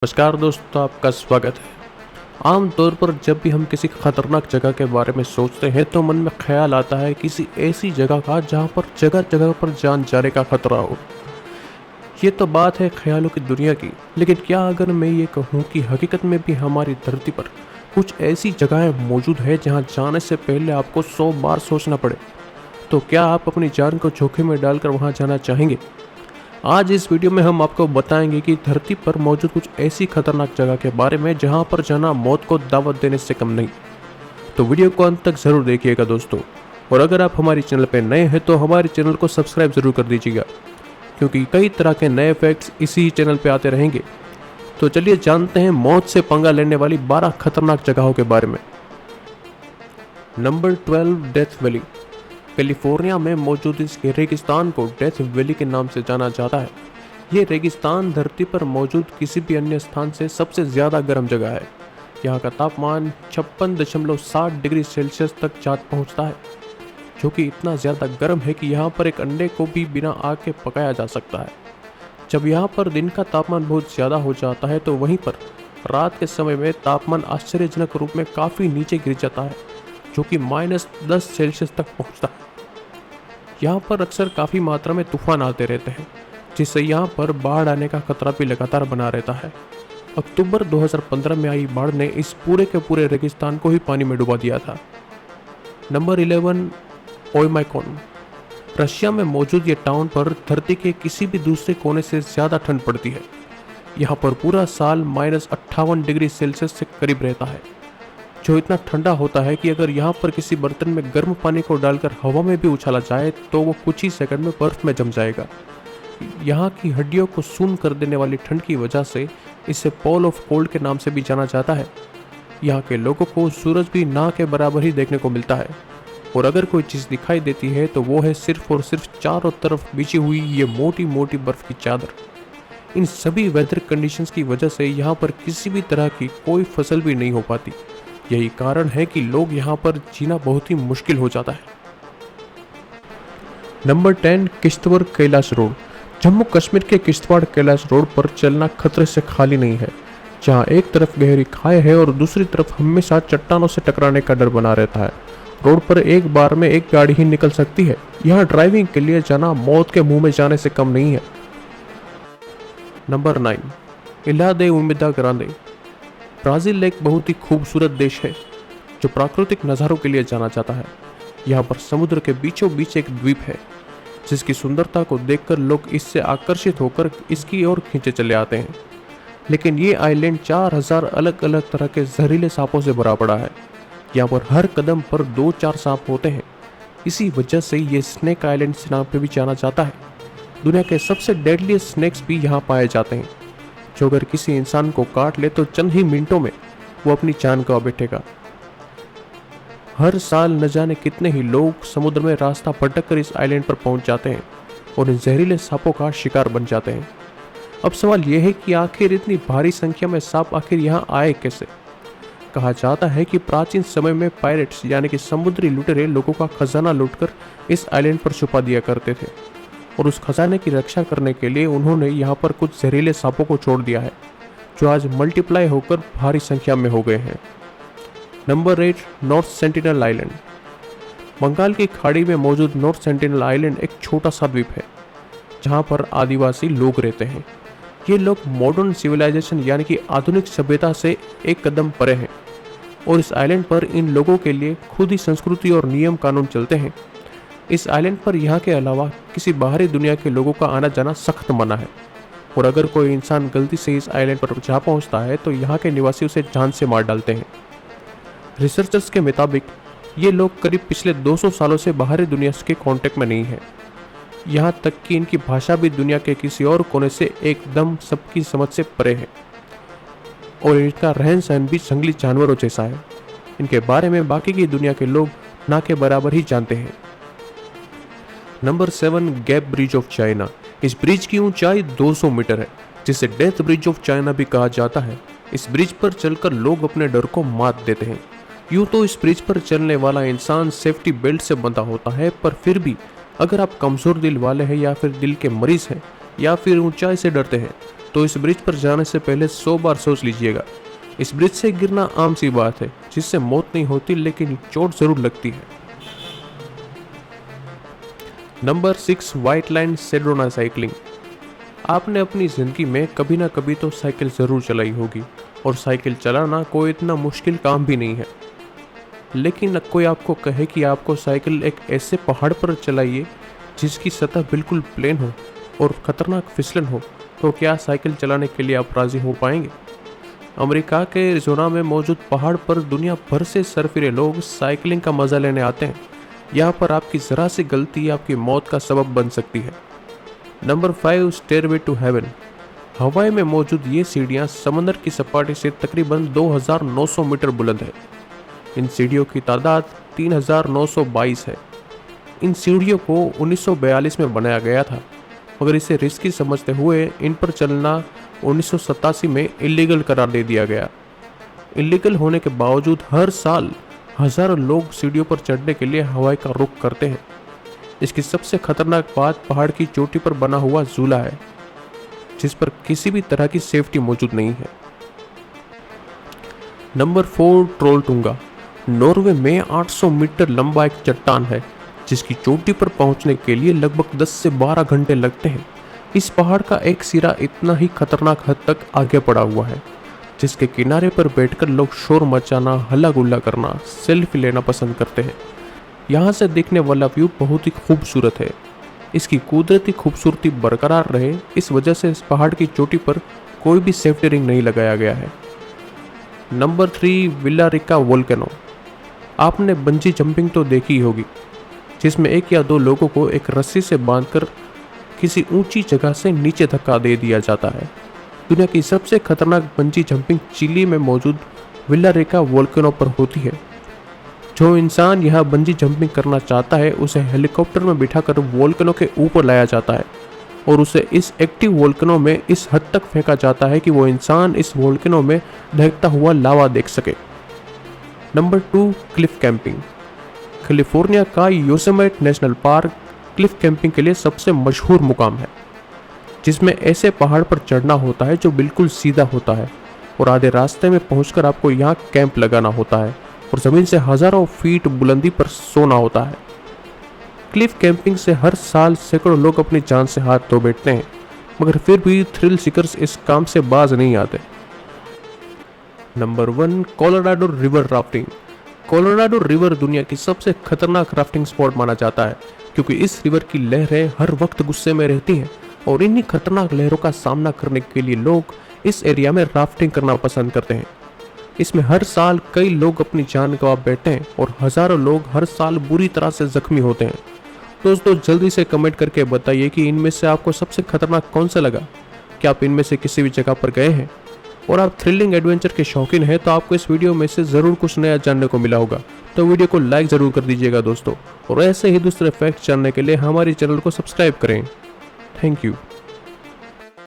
नमस्कार दोस्तों, आपका स्वागत है। आमतौर पर जब भी हम किसी खतरनाक जगह के बारे में सोचते हैं तो मन में ख्याल आता है किसी ऐसी जगह का जहां पर जगह जगह पर जान जाने का खतरा हो। ये तो बात है ख्यालों की दुनिया की, लेकिन क्या अगर मैं ये कहूँ कि हकीकत में भी हमारी धरती पर कुछ ऐसी जगहें मौजूद है जहाँ जाने से पहले आपको 100 बार सोचना पड़े, तो क्या आप अपनी जान को जोखिम में डालकर वहाँ जाना चाहेंगे? आज इस वीडियो में हम आपको बताएंगे कि धरती पर मौजूद कुछ ऐसी खतरनाक जगह के बारे में जहां पर जाना मौत को दावत देने से कम नहीं। तो वीडियो को अंत तक जरूर देखिएगा दोस्तों। और अगर आप हमारे चैनल पर नए हैं तो हमारे चैनल को सब्सक्राइब जरूर कर दीजिएगा, क्योंकि कई तरह के नए फैक्ट्स इसी चैनल पर आते रहेंगे। तो चलिए जानते हैं मौत से पंगा लेने वाली 12 खतरनाक जगहों के बारे में। Number 12, death valley. कैलिफोर्निया में मौजूद इस रेगिस्तान को डेथ वैली के नाम से जाना जाता है। ये रेगिस्तान धरती पर मौजूद किसी भी अन्य स्थान से सबसे ज़्यादा गर्म जगह है। यहाँ का तापमान 56.7 डिग्री सेल्सियस तक जा पहुँचता है, जो कि इतना ज़्यादा गर्म है कि यहाँ पर एक अंडे को भी बिना आग के पकाया जा सकता है। जब यहाँ पर दिन का तापमान बहुत ज़्यादा हो जाता है तो वहीं पर रात के समय में तापमान आश्चर्यजनक रूप में काफ़ी नीचे गिर जाता है, जो कि -10 सेल्सियस तक पहुँचता है। यहाँ पर अक्सर काफ़ी मात्रा में तूफान आते रहते हैं, जिससे यहाँ पर बाढ़ आने का खतरा भी लगातार बना रहता है। अक्टूबर 2015 में आई बाढ़ ने इस पूरे के पूरे रेगिस्तान को ही पानी में डुबा दिया था। नंबर 11, ओयमाकॉन। रशिया में मौजूद ये टाउन पर धरती के किसी भी दूसरे कोने से ज़्यादा ठंड पड़ती है। यहाँ पर पूरा साल -58 डिग्री सेल्सियस से करीब रहता है, जो इतना ठंडा होता है कि अगर यहाँ पर किसी बर्तन में गर्म पानी को डालकर हवा में भी उछाला जाए तो वो कुछ ही सेकंड में बर्फ में जम जाएगा। यहाँ की हड्डियों को सून कर देने वाली ठंड की वजह से इसे पॉल ऑफ कोल्ड के नाम से भी जाना जाता है। यहाँ के लोगों को सूरज भी ना के बराबर ही देखने को मिलता है, और अगर कोई चीज़ दिखाई देती है तो वो है सिर्फ और सिर्फ चारों तरफ बिछी हुई ये मोटी मोटी बर्फ की चादर। इन सभी वेदर कंडीशंस की वजह से यहाँ पर किसी भी तरह की कोई फसल भी नहीं हो पाती। यही कारण है कि लोग यहाँ पर जीना बहुत ही मुश्किल हो जाता है। Number 10, Kishtwar Kailash road. जम्मू कश्मीर के किश्तवाड़ कैलाश रोड पर चलना खतरे से खाली नहीं है, जहाँ एक तरफ गहरी खाई है और दूसरी तरफ हमेशा चट्टानों से टकराने का डर बना रहता है। रोड पर एक बार में एक गाड़ी ही निकल सकती है। यहाँ ड्राइविंग के लिए जाना मौत के मुंह में जाने से कम नहीं है। नंबर 9, इला दे उमिदा ग्रांडे। ब्राज़ील एक बहुत ही खूबसूरत देश है जो प्राकृतिक नज़ारों के लिए जाना जाता है। यहाँ पर समुद्र के बीचों बीच एक द्वीप है, जिसकी सुंदरता को देखकर लोग इससे आकर्षित होकर इसकी ओर खींचे चले आते हैं। लेकिन ये आइलैंड 4000 अलग अलग तरह के जहरीले सांपों से भरा पड़ा है। यहाँ पर हर कदम पर 2-4 सांप होते हैं। इसी वजह से ये स्नेक आइलैंड के नाम पर भी जाना जाता है। दुनिया के सबसे डेडली स्नेक्स भी यहाँ पाए जाते हैं, जो अगर किसी इंसान को काट ले तो चंद ही मिनटों में वो अपनी जान गंवा बैठेगा। हर साल न जाने कितने ही लोग समुद्र में रास्ता भटक कर इस आइलैंड पर पहुंच जाते हैं और इन जहरीले सांपों का शिकार बन जाते हैं। अब सवाल यह है कि आखिर इतनी भारी संख्या में सांप आखिर यहाँ आए कैसे? कहा जाता है कि प्राचीन समय में पायरेट्स यानी कि समुद्री लुटेरे लोगों का खजाना लूटकर इस आइलैंड पर छुपा दिया करते थे, और उस खजाने की रक्षा करने के लिए उन्होंने यहाँ पर कुछ जहरीले सांपों को छोड़ दिया है, जो आज मल्टीप्लाई होकर भारी संख्या में हो गए हैं। Number 8, North Sentinel Island. Bengal की खाड़ी में मौजूद नॉर्थ सेंटिनल आइलैंड एक छोटा सा द्वीप है, जहाँ पर आदिवासी लोग रहते हैं। ये लोग मॉडर्न सिविलाइजेशन यानी कि आधुनिक सभ्यता से एक कदम परे हैं, और इस आइलैंड पर इन लोगों के लिए खुद ही संस्कृति और नियम कानून चलते हैं। इस आइलैंड पर यहाँ के अलावा किसी बाहरी दुनिया के लोगों का आना जाना सख्त मना है, और अगर कोई इंसान गलती से इस आइलैंड पर जा पहुँचता है तो यहाँ के निवासी उसे जान से मार डालते हैं। रिसर्चर्स के मुताबिक ये लोग करीब पिछले 200 सालों से बाहरी दुनिया के कांटेक्ट में नहीं है। यहाँ तक कि इनकी भाषा भी दुनिया के किसी और कोने से एकदम सबकी समझ से परे है, और इनका रहन सहन भी जंगली जानवरों जैसा है। इनके बारे में बाकी की दुनिया के लोग ना के बराबर ही जानते हैं। Number 7, gap bridge of China. इस ब्रिज की ऊंचाई 200 मीटर है, जिसे डेथ ब्रिज ऑफ चाइना भी कहा जाता है। इस ब्रिज पर चलकर लोग अपने डर को मात देते हैं। यूँ तो इस ब्रिज पर चलने वाला इंसान सेफ्टी बेल्ट से बंधा होता है, पर फिर भी अगर आप कमज़ोर दिल वाले हैं या फिर दिल के मरीज हैं या फिर ऊंचाई से डरते हैं तो इस ब्रिज पर जाने से पहले 100 बार सोच लीजिएगा। इस ब्रिज से गिरना आम सी बात है, जिससे मौत नहीं होती लेकिन चोट जरूर लगती है। Number 6, white line Sedona cycling. आपने अपनी ज़िंदगी में कभी ना कभी तो साइकिल ज़रूर चलाई होगी, और साइकिल चलाना कोई इतना मुश्किल काम भी नहीं है। लेकिन कोई आपको कहे कि आपको साइकिल एक ऐसे पहाड़ पर चलाइए जिसकी सतह बिल्कुल प्लेन हो और ख़तरनाक फिसलन हो, तो क्या साइकिल चलाने के लिए आप राज़ी हो पाएंगे? अमेरिका के एरिज़ोना में मौजूद पहाड़ पर दुनिया भर से सरफिरे लोग साइकिलिंग का मज़ा लेने आते हैं। यहाँ पर आपकी ज़रा सी गलती आपकी मौत का सबब बन सकती है। Number 5, stairway to heaven. Hawaii में मौजूद ये सीढ़ियाँ समंदर की सपाटी से तकरीबन 2900 मीटर बुलंद है। इन सीढ़ियों की तादाद 3922 है। इन सीढ़ियों को 1942 में बनाया गया था, मगर इसे रिस्की समझते हुए इन पर चलना 1987 में इलीगल करार दे दिया गया। इलीगल होने के बावजूद हर साल हज़ारों लोग सीढ़ियों पर चढ़ने के लिए हवाई का रुख करते हैं। इसकी सबसे खतरनाक बात पहाड़ की चोटी पर बना हुआ झूला है, जिस पर किसी भी तरह की सेफ्टी मौजूद नहीं है। नंबर 4, ट्रोलटुंगा। नॉर्वे में 800 मीटर लंबा एक चट्टान है, जिसकी चोटी पर पहुंचने के लिए लगभग 10 से 12 घंटे लगते हैं। इस पहाड़ का एक सिरा इतना ही खतरनाक हद तक आगे पड़ा हुआ है, जिसके किनारे पर बैठकर लोग शोर मचाना, हल्ला गुल्ला करना, सेल्फी लेना पसंद करते हैं। यहाँ से दिखने वाला व्यू बहुत ही खूबसूरत है। इसकी कुदरती खूबसूरती बरकरार रहे, इस वजह से इस पहाड़ की चोटी पर कोई भी सेफ्टी रिंग नहीं लगाया गया है। Number 3, Villarrica volcano. आपने बंजी जंपिंग तो देखी होगी, जिसमें 1 या 2 लोगों को एक रस्सी से बांधकर किसी ऊंची जगह से नीचे धक्का दे दिया जाता है। दुनिया की सबसे खतरनाक बंजी जंपिंग चिली में मौजूद विल्लारिका वोल्केनो पर होती है। जो इंसान यहाँ बंजी जंपिंग करना चाहता है, उसे हेलीकॉप्टर में बिठाकर वोल्केनो के ऊपर लाया जाता है और उसे इस एक्टिव वोल्केनो में इस हद तक फेंका जाता है कि वो इंसान इस वोल्केनो में दहकता हुआ लावा देख सके। Number 2, Cliff camping. कैलिफोर्निया का Yosemite national park Cliff camping के लिए सबसे मशहूर मुकाम है, जिसमें ऐसे पहाड़ पर चढ़ना होता है जो बिल्कुल सीधा होता है और आधे रास्ते में पहुंचकर आपको यहाँ कैंप लगाना होता है और ज़मीन से हज़ारों फीट बुलंदी पर सोना होता है। क्लिफ कैंपिंग से हर साल सैकड़ों लोग अपनी जान से हाथ धो बैठते हैं, मगर फिर भी थ्रिल सीकर्स इस काम से बाज नहीं आते। Number 1, Colorado river rafting. Colorado river दुनिया की सबसे खतरनाक राफ्टिंग स्पॉट माना जाता है, क्योंकि इस रिवर की लहरें हर वक्त गुस्से में रहती हैं और इन्हीं खतरनाक लहरों का सामना करने के लिए लोग इस एरिया में राफ्टिंग करना पसंद करते हैं। इसमें हर साल कई लोग अपनी जान गंवा बैठते हैं और हज़ारों लोग हर साल बुरी तरह से जख्मी होते हैं। दोस्तों, जल्दी से कमेंट करके बताइए कि इनमें से आपको सबसे खतरनाक कौन सा लगा। क्या आप इनमें से किसी भी जगह पर गए हैं? और आप थ्रिलिंग एडवेंचर के शौकीन हैं तो आपको इस वीडियो में से ज़रूर कुछ नया जानने को मिला होगा। तो वीडियो को लाइक ज़रूर कर दीजिएगा दोस्तों, और ऐसे ही दूसरे फैक्ट जानने के लिए हमारे चैनल को सब्सक्राइब करें। Thank you.